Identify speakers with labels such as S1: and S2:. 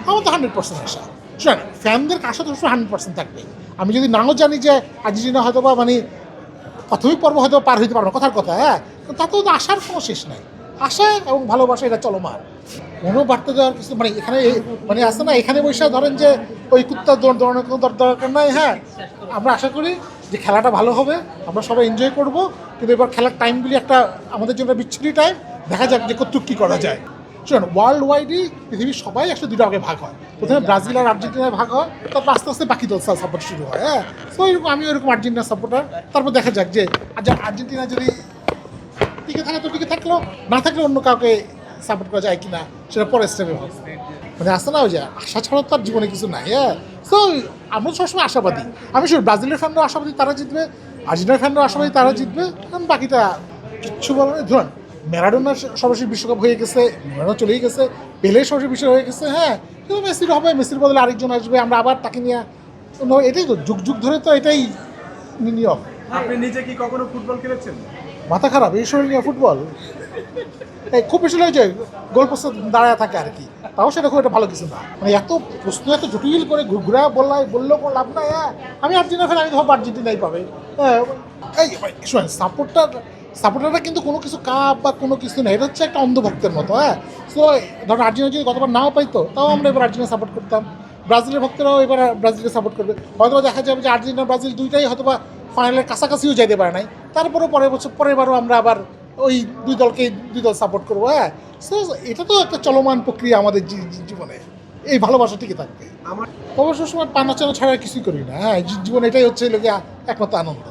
S1: আমার তো 100% আশা। শোনেন, ফ্যানদের আশা তো 100% থাকবে। আমি যদি নাও জানি যে আর্জেন্টিনা হয়তো বা মানে প্রাথমিক পর্ব হয়তো পার হইতে পারবো না, কথার কথা, হ্যাঁ, তাতেও তো আশার কোনো শেষ নাই। আশা এবং ভালোবাসা এটা চলমান, কোনো বার্তা দেওয়ার কিছু মানে এখানে মানে আসে না, এখানে বসে ধরেন যে ওই কুত্তা দৌড়ানোর কোনো দরকার নাই। হ্যাঁ, আমরা আশা করি যে খেলাটা ভালো হবে, আমরা সবাই এনজয় করব, কিন্তু এবার খেলার টাইমগুলি একটা আমাদের জন্য বিচ্ছিরি টাইম, দেখা যাক যে কতটুকু কী করা যায়। শুনুন, ওয়ার্ল্ড ওয়াইডই পৃথিবীর সবাই 102টা ভাগে ভাগ হয়। প্রথমে ব্রাজিল আর আর্জেন্টিনায় ভাগ হয়, তারপর আস্তে আস্তে বাকি দল সাপোর্ট শুরু হয়। হ্যাঁ, তো এরকম আমি ওইরকম আর্জেন্টিনা সাপোর্টার। তারপর দেখা যাক যে আর্জেন্টিনা যদি টিকে থাকে তো টিকে থাকলো, না থাকলে অন্য কাউকে সাপোর্ট করা যায় কিনা সেটা পরের স্টেপে হবে। মানে আসতে না, ওই যে আশা ছাড়া তার জীবনে কিছু নাই। হ্যাঁ, তো আমরা সবসময় আশাবাদী। আমি শুধু ব্রাজিলের ফ্যানরাও আশাবাদী তারা জিতবে, আর্জেন্টিনার ফ্যানরাও আশাবাদী তারা জিতবে, কারণ বাকিটা কিচ্ছু বলার নেই। ধরুন, ম্যারাডোনার সরাসরি বিশ্বকাপ হয়ে গেছে, ম্যারাডোনা চলেই গেছে, পেলে সরাসরি বিশ্ব হয়ে গেছে। হ্যাঁ, কিন্তু মেসির হবে, মেসির বদলে আরেকজন আসবে, আমরা আবার তাকে নিয়ে, এটাই তো যুগ যুগ ধরে তো এটাই নিয়ম।
S2: আপনি নিজে কি কখনো ফুটবল খেলেছেন?
S1: মাথা খারাপ এই শরীর নিয়ে ফুটবল, এই খুব বেশি হয়ে যায় গোল পোস্টে দাঁড়ায় থাকে আর কি, তাও সেটা খুব একটা ভালো কিছু না। মানে এত প্রশ্ন এত জটিল করে ঘুরা বললেও কোনো লাভ নাই। হ্যাঁ, আমি আর্জেন্টিনা ফ্যান, আমি তো আর্জেন্টিনাই পাবে। হ্যাঁ, এই শোনেন, সাপোর্টাররা কিন্তু কোনো কিছু কাপ বা কোনো কিছু না, এটা হচ্ছে একটা অন্ধভক্তের মতো। হ্যাঁ, সো ধরুন আর্জেন্টিনা যদি গতবার নাও পাইতো, তাও আমরা এবার আর্জেন্টিনা সাপোর্ট করতাম, ব্রাজিলের ভক্তরাও এবার ব্রাজিলকে সাপোর্ট করবে। হয়তো দেখা যাবে যে আর্জেন্টিনা ব্রাজিল দুইটাই হয়তো বা ফাইনালের কাছাকাছিও যেতে পারে নাই, তারপরেও পরের বারও আমরা আবার ওই দুই দল সাপোর্ট করবো। হ্যাঁ, সো এটা তো একটা চলমান প্রক্রিয়া আমাদের জীবনে, এই ভালোবাসা টিকে থাকবে।
S2: আমার
S1: অবশ্য সময় পানা চানা ছাড়া কিছুই করি না। হ্যাঁ, জীবন এটাই হচ্ছে লোকে একমাত্র আনন্দ।